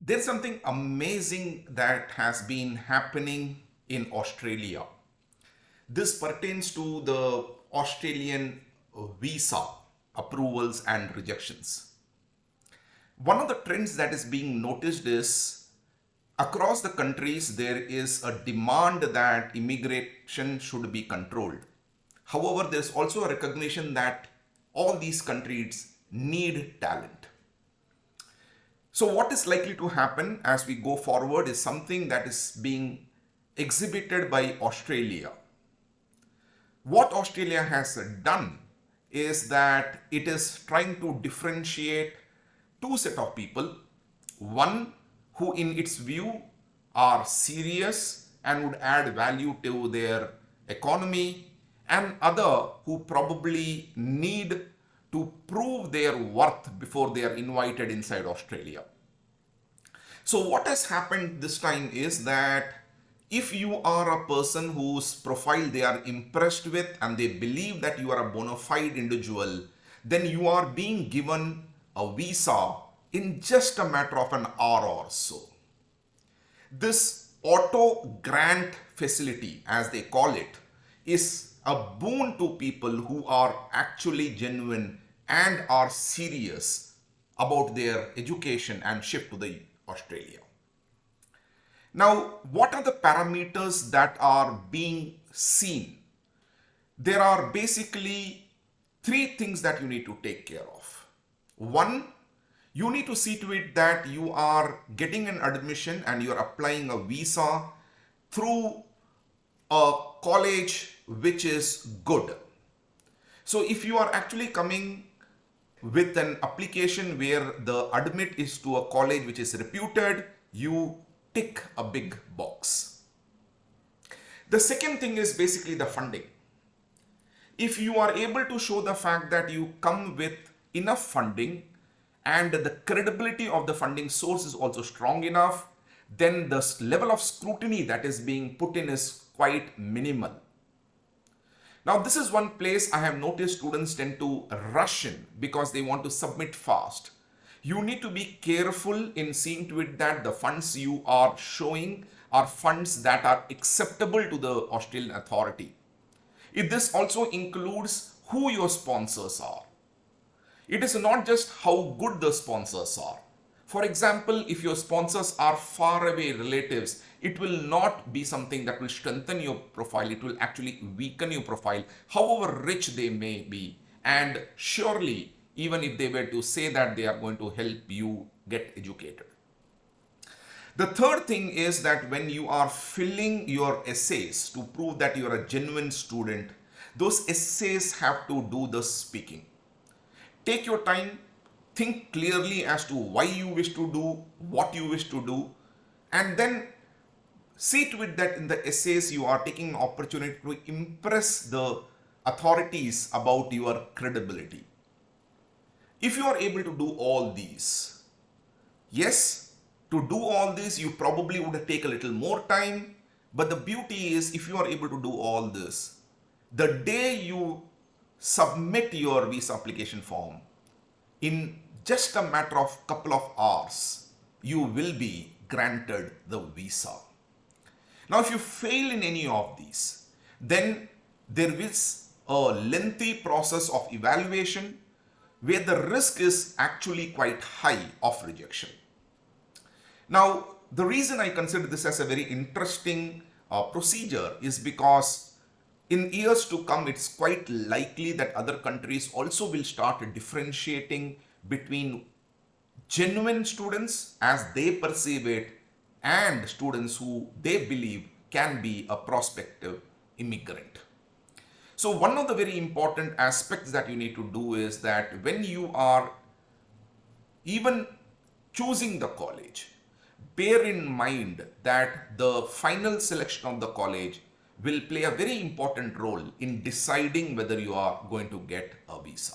There's something amazing that has been happening in Australia. This pertains to the Australian visa approvals and rejections. One of the trends that is being noticed is across the countries there is a demand that immigration should be controlled. However, there's also a recognition that all these countries need talent. So what is likely to happen as we go forward is something that is being exhibited by Australia. What Australia has done is that it is trying to differentiate two set of people. One who in its view are serious and would add value to their economy, and other who probably need to prove their worth before they are invited inside Australia. So what has happened this time is that if you are a person whose profile they are impressed with and they believe that you are a bona fide individual, then you are being given a visa in just a matter of an hour or so. This auto grant facility, as they call it, is a boon to people who are actually genuine and are serious about their education and shift to the Australia. Now, what are the parameters that are being seen? There are basically three things that you need to take care of. One, you need to see to it that you are getting an admission and you are applying a visa through a college which is good. So if you are actually coming with an application where the admit is to a college which is reputed, you tick a big box. The second thing is basically the funding. If you are able to show the fact that you come with enough funding and the credibility of the funding source is also strong enough, then the level of scrutiny that is being put in is quite minimal. Now, this is one place I have noticed students tend to rush in because they want to submit fast. You need to be careful in seeing to it that the funds you are showing are funds that are acceptable to the Australian authority. This also includes who your sponsors are. It is not just how good the sponsors are. For example, if your sponsors are far away relatives, it will not be something that will strengthen your profile. It will actually weaken your profile, however rich they may be. And surely, even if they were to say that they are going to help you get educated. The third thing is that when you are filling your essays to prove that you are a genuine student, those essays have to do the speaking. Take your time, think clearly as to why you wish to do, what you wish to do, and then see to it that in the essays you are taking an opportunity to impress the authorities about your credibility. If you are able to do all these, yes, to do all this you probably would take a little more time, but the beauty is if you are able to do all this, the day you submit your visa application form, in just a matter of couple of hours, you will be granted the visa. Now, if you fail in any of these, then there is a lengthy process of evaluation where the risk is actually quite high of rejection. Now, the reason I consider this as a very interesting procedure is because in years to come, it's quite likely that other countries also will start differentiating between genuine students as they perceive it and students who they believe can be a prospective immigrant. So one of the very important aspects that you need to do is that when you are even choosing the college, bear in mind that the final selection of the college will play a very important role in deciding whether you are going to get a visa.